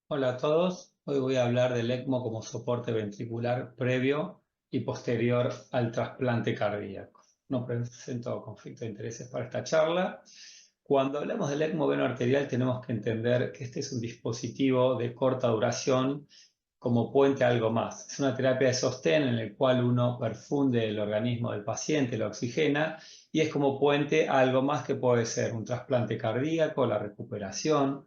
Hola a todos, hoy voy a hablar del ECMO como soporte ventricular previo y posterior al trasplante cardíaco. No presento conflicto de intereses para esta charla. Cuando hablamos del ECMO veno-arterial tenemos que entender que este es un dispositivo de corta duración como puente a algo más. Es una terapia de sostén en el cual uno perfunde el organismo del paciente, lo oxigena y es como puente a algo más que puede ser un trasplante cardíaco, la recuperación,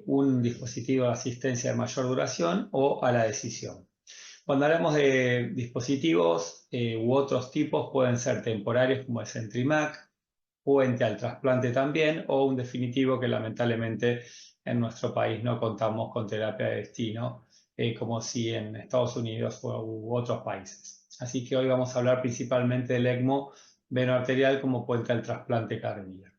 un dispositivo de asistencia de mayor duración o a la decisión. Cuando hablamos de dispositivos u otros tipos, pueden ser temporarios como el Centrimac, puente al trasplante también, o un definitivo que lamentablemente en nuestro país no contamos con terapia de destino, como si en Estados Unidos u otros países. Así que hoy vamos a hablar principalmente del ECMO venoarterial como puente al trasplante cardíaco.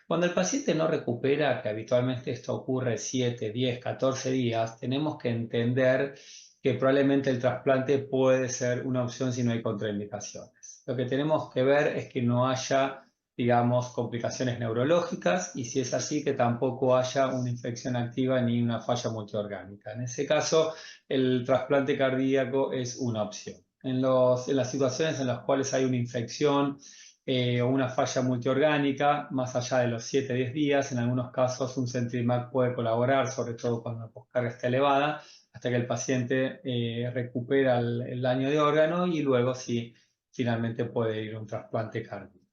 Cuando el paciente no recupera, que habitualmente esto ocurre 7, 10, 14 días, tenemos que entender que probablemente el trasplante puede ser una opción si no hay contraindicaciones. Lo que tenemos que ver es que no haya, digamos, complicaciones neurológicas y si es así, que tampoco haya una infección activa ni una falla multiorgánica. En ese caso, el trasplante cardíaco es una opción. En las situaciones en las cuales hay una infección, o una falla multiorgánica, más allá de los 7-10 días. En algunos casos un Centrimac puede colaborar, sobre todo cuando la poscarga está elevada, hasta que el paciente recupera el daño de órgano y luego sí, finalmente puede ir a un trasplante cardíaco.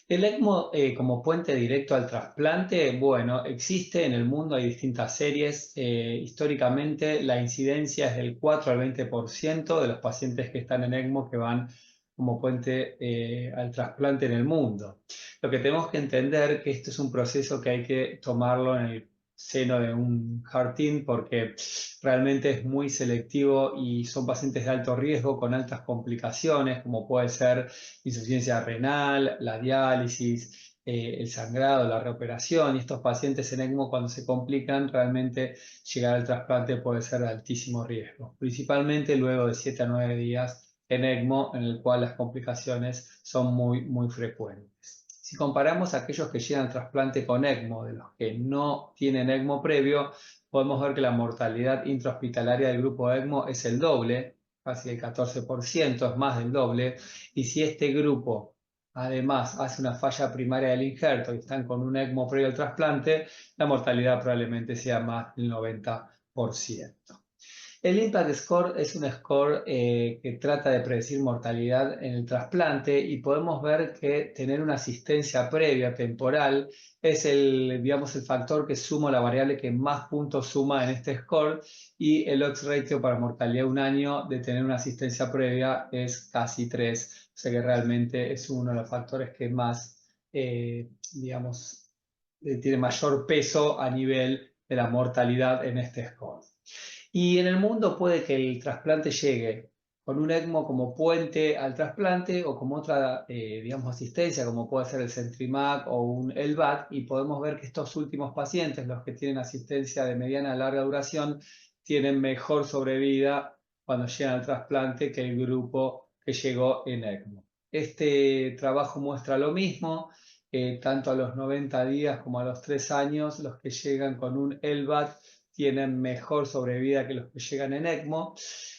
El ECMO como puente directo al trasplante, bueno, existe en el mundo, hay distintas series. Históricamente la incidencia es del 4 al 20% de los pacientes que están en ECMO que van como puente al trasplante en el mundo. Lo que tenemos que entender es que esto es un proceso que hay que tomarlo en el seno de un heart team porque realmente es muy selectivo y son pacientes de alto riesgo con altas complicaciones, como puede ser insuficiencia renal, la diálisis, el sangrado, la reoperación. Y estos pacientes en ECMO, cuando se complican, realmente llegar al trasplante puede ser de altísimo riesgo, principalmente luego de 7 a 9 días en ECMO, en el cual las complicaciones son muy frecuentes. Si comparamos a aquellos que llegan al trasplante con ECMO de los que no tienen ECMO previo, podemos ver que la mortalidad intrahospitalaria del grupo ECMO es el doble, casi el 14%, es más del doble. Y si este grupo además hace una falla primaria del injerto y están con un ECMO previo al trasplante, la mortalidad probablemente sea más del 90%. El Impact Score es un score que trata de predecir mortalidad en el trasplante y podemos ver que tener una asistencia previa temporal es digamos, el factor que suma, la variable que más puntos suma en este score, y el odds ratio para mortalidad de un año de tener una asistencia previa es casi 3, o sea que realmente es uno de los factores que más, digamos, tiene mayor peso a nivel de la mortalidad en este score. Y en el mundo puede que el trasplante llegue con un ECMO como puente al trasplante o como otra, digamos, asistencia, como puede ser el Centrimac o un LVAD, y podemos ver que estos últimos pacientes, los que tienen asistencia de mediana a larga duración, tienen mejor sobrevida cuando llegan al trasplante que el grupo que llegó en ECMO. Este trabajo muestra lo mismo, tanto a los 90 días como a los 3 años, los que llegan con un LVAD tienen mejor sobrevida que los que llegan en ECMO,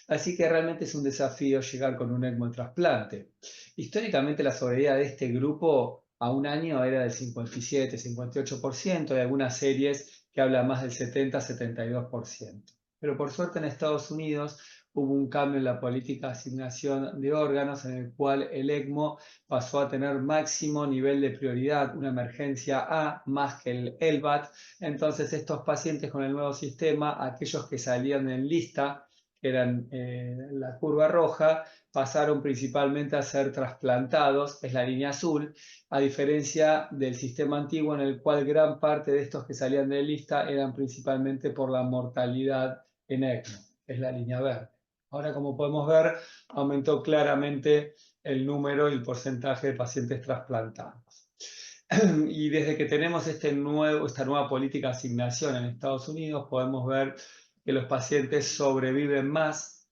así que realmente es un desafío llegar con un ECMO en trasplante. Históricamente la sobrevida de este grupo a un año era del 57-58%, hay algunas series que hablan más del 70-72%. Pero por suerte en Estados Unidos hubo un cambio en la política de asignación de órganos en el cual el ECMO pasó a tener máximo nivel de prioridad, una emergencia A, más que el LVAD. Entonces estos pacientes con el nuevo sistema, aquellos que salían en lista, que eran la curva roja, pasaron principalmente a ser trasplantados, es la línea azul, a diferencia del sistema antiguo en el cual gran parte de estos que salían de lista eran principalmente por la mortalidad en ECMO, es la línea verde. Ahora, como podemos ver, aumentó claramente el número y el porcentaje de pacientes trasplantados. Y desde que tenemos esta nueva política de asignación en Estados Unidos, podemos ver que los pacientes sobreviven más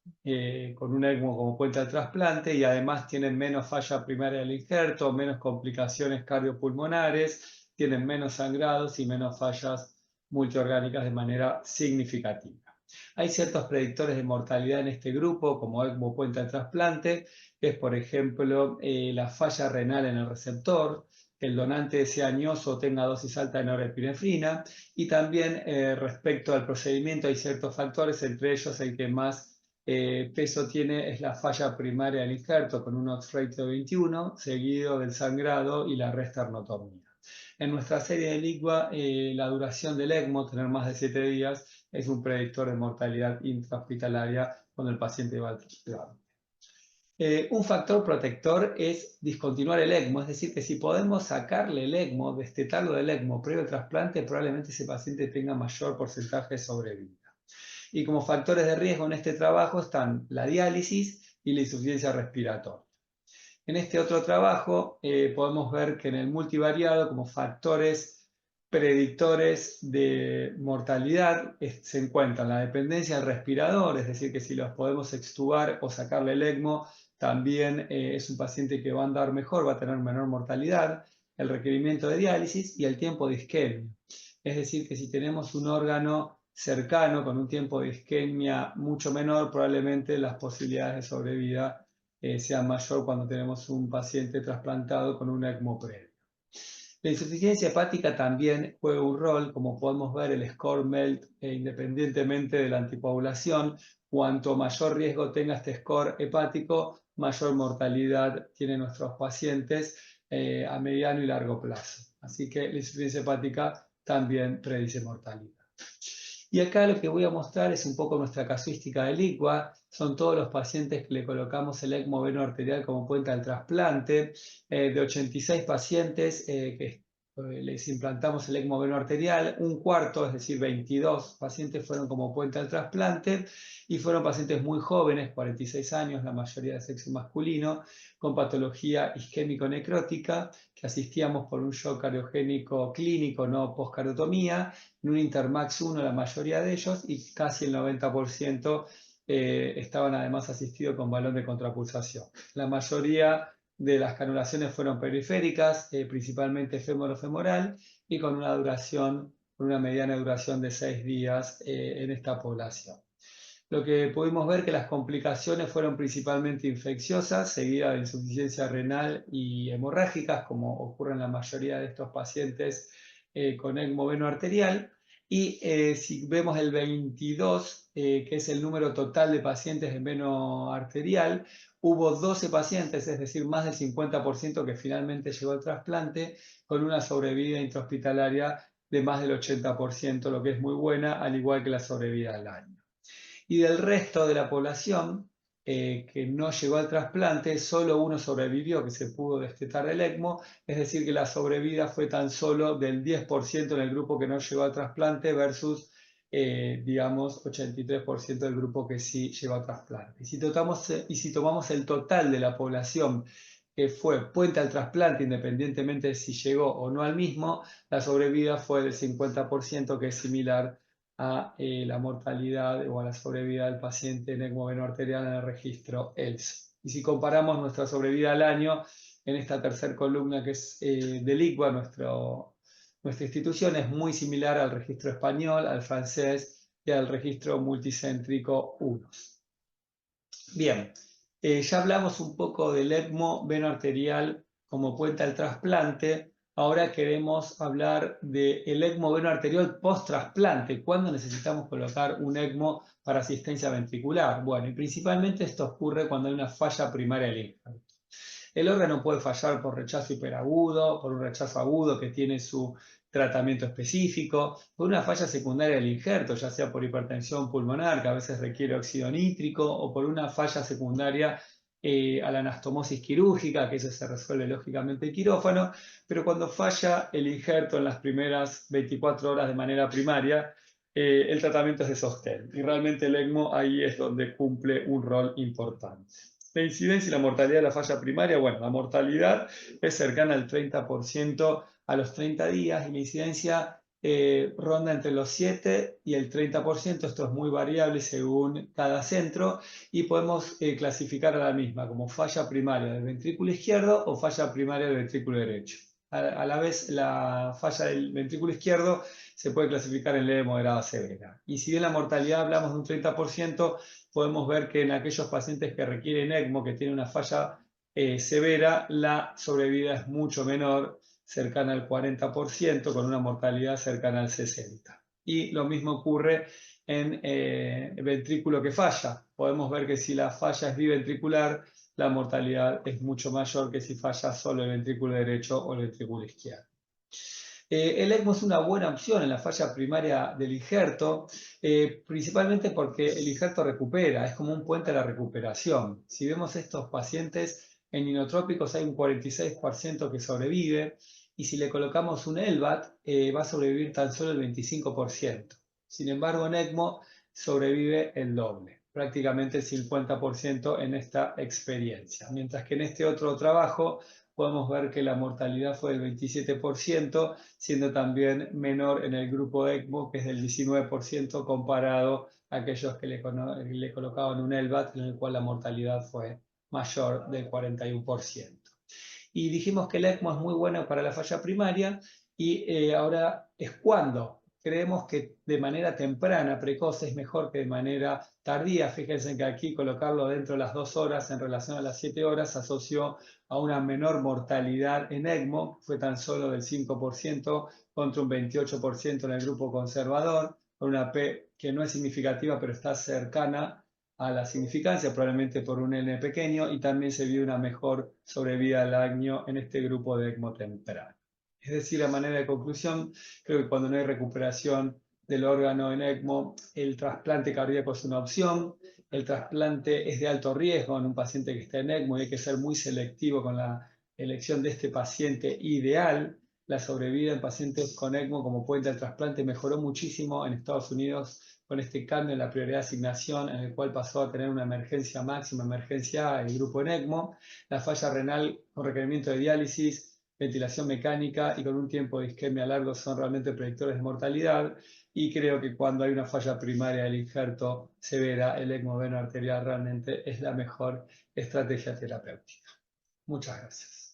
con un ECMO como puente al trasplante, y además tienen menos falla primaria del injerto, menos complicaciones cardiopulmonares, tienen menos sangrados y menos fallas multiorgánicas de manera significativa. Hay ciertos predictores de mortalidad en este grupo, como ECMO puente al trasplante, que es, por ejemplo, la falla renal en el receptor, que el donante sea añoso o tenga dosis alta de norepinefrina, y también respecto al procedimiento hay ciertos factores, entre ellos el que más peso tiene es la falla primaria del injerto con un odds ratio de 21, seguido del sangrado y la resternotomía. En nuestra serie de LIGUA, la duración del ECMO, tener más de 7 días, es un predictor de mortalidad intrahospitalaria cuando el paciente va al trasplante. Un factor protector es discontinuar el ECMO, es decir, que si podemos sacarle el ECMO, destetarlo del ECMO previo al trasplante, probablemente ese paciente tenga mayor porcentaje de sobrevida. Y como factores de riesgo en este trabajo están la diálisis y la insuficiencia respiratoria. En este otro trabajo podemos ver que en el multivariado, como factores predictores de mortalidad, se encuentran la dependencia del respirador, es decir, que si los podemos extubar o sacarle el ECMO, también es un paciente que va a andar mejor, va a tener menor mortalidad, el requerimiento de diálisis y el tiempo de isquemia. Es decir, que si tenemos un órgano cercano con un tiempo de isquemia mucho menor, probablemente las posibilidades de sobrevida sea mayor cuando tenemos un paciente trasplantado con un ECMO previo. La insuficiencia hepática también juega un rol, como podemos ver el score MELT, independientemente de la anticoagulación, cuanto mayor riesgo tenga este score hepático, mayor mortalidad tienen nuestros pacientes a mediano y largo plazo. Así que la insuficiencia hepática también predice mortalidad. Y acá lo que voy a mostrar es un poco nuestra casuística de LIGUA. Son todos los pacientes que le colocamos el ECMO veno-arterial como puente al trasplante. De 86 pacientes que les implantamos el ECMO veno-arterial, un cuarto, es decir, 22 pacientes fueron como puente al trasplante y fueron pacientes muy jóvenes, 46 años, la mayoría de sexo masculino, con patología isquémico-necrótica, que asistíamos por un shock cardiogénico clínico, no postcardotomía, en un Intermax 1 la mayoría de ellos y casi el 90% estaban además asistidos con balón de contrapulsación. La mayoría de las canulaciones fueron periféricas, principalmente fémoro-femoral y con una duración, una mediana duración de 6 días en esta población. Lo que pudimos ver que las complicaciones fueron principalmente infecciosas, seguidas de insuficiencia renal y hemorrágicas, como ocurre en la mayoría de estos pacientes con ECMO veno-arterial. Y si vemos el 22, que es el número total de pacientes en veno-arterial, hubo 12 pacientes, es decir, más del 50% que finalmente llegó al trasplante, con una sobrevida intrahospitalaria de más del 80%, lo que es muy buena, al igual que la sobrevida al año. Y del resto de la población que no llegó al trasplante, solo uno sobrevivió, que se pudo destetar del ECMO, es decir, que la sobrevida fue tan solo del 10% en el grupo que no llegó al trasplante versus, digamos, 83% del grupo que sí llegó al trasplante. Y si tomamos el total de la población que fue puente al trasplante, independientemente de si llegó o no al mismo, la sobrevida fue del 50%, que es similar a la mortalidad o a la sobrevida del paciente en ECMO veno-arterial en el registro ELS. Y si comparamos nuestra sobrevida al año en esta tercera columna que es de LIGUA, nuestra institución es muy similar al registro español, al francés y al registro multicéntrico UNOS. Bien, ya hablamos un poco del ECMO veno-arterial como puente al trasplante. Ahora queremos hablar del ECMO veno-arterial post-trasplante. ¿Cuándo necesitamos colocar un ECMO para asistencia ventricular? Bueno, y principalmente esto ocurre cuando hay una falla primaria del injerto. El órgano puede fallar por rechazo hiperagudo, por un rechazo agudo que tiene su tratamiento específico, por una falla secundaria del injerto, ya sea por hipertensión pulmonar, que a veces requiere óxido nítrico, o por una falla secundaria a la anastomosis quirúrgica, que eso se resuelve lógicamente en quirófano, pero cuando falla el injerto en las primeras 24 horas de manera primaria, el tratamiento es de sostén. Y realmente el ECMO ahí es donde cumple un rol importante. La incidencia y la mortalidad de la falla primaria, bueno, la mortalidad es cercana al 30% a los 30 días y la incidencia ronda entre los 7 y el 30%, esto es muy variable según cada centro y podemos clasificar a la misma como falla primaria del ventrículo izquierdo o falla primaria del ventrículo derecho. a la vez la falla del ventrículo izquierdo se puede clasificar en leve, moderada, severa. Y si bien la mortalidad hablamos de un 30%, podemos ver que en aquellos pacientes que requieren ECMO, que tienen una falla severa, la sobrevida es mucho menor, cercana al 40%, con una mortalidad cercana al 60%. Y lo mismo ocurre en el ventrículo que falla. Podemos ver que si la falla es biventricular, la mortalidad es mucho mayor que si falla solo el ventrículo derecho o el ventrículo izquierdo. El ECMO es una buena opción en la falla primaria del injerto, principalmente porque el injerto recupera, es como un puente a la recuperación. Si vemos estos pacientes en inotrópicos hay un 46% que sobrevive, y si le colocamos un LVAD va a sobrevivir tan solo el 25%. Sin embargo, en ECMO sobrevive el doble, prácticamente el 50% en esta experiencia. Mientras que en este otro trabajo podemos ver que la mortalidad fue del 27%, siendo también menor en el grupo ECMO, que es del 19%, comparado a aquellos que le colocaban un LVAD, en el cual la mortalidad fue mayor del 41%. Y dijimos que el ECMO es muy bueno para la falla primaria, y ahora es cuando creemos que de manera temprana, precoz, es mejor que de manera tardía. Fíjense que aquí colocarlo dentro de las 2 horas en relación a las 7 horas asoció a una menor mortalidad en ECMO, fue tan solo del 5% contra un 28% en el grupo conservador, con una P que no es significativa, pero está cercana a la significancia, probablemente por un N pequeño, y también se vio una mejor sobrevida al año en este grupo de ECMO temprano. Es decir, a manera de conclusión, creo que cuando no hay recuperación del órgano en ECMO, el trasplante cardíaco es una opción. El trasplante es de alto riesgo en un paciente que está en ECMO y hay que ser muy selectivo con la elección de este paciente ideal. La sobrevida en pacientes con ECMO como puente al trasplante mejoró muchísimo en Estados Unidos con este cambio en la prioridad de asignación, en el cual pasó a tener una emergencia máxima, emergencia A, el grupo en ECMO. La falla renal con requerimiento de diálisis, ventilación mecánica y con un tiempo de isquemia largo son realmente predictores de mortalidad, y creo que cuando hay una falla primaria del injerto severa, el ECMO veno arterial realmente es la mejor estrategia terapéutica. Muchas gracias.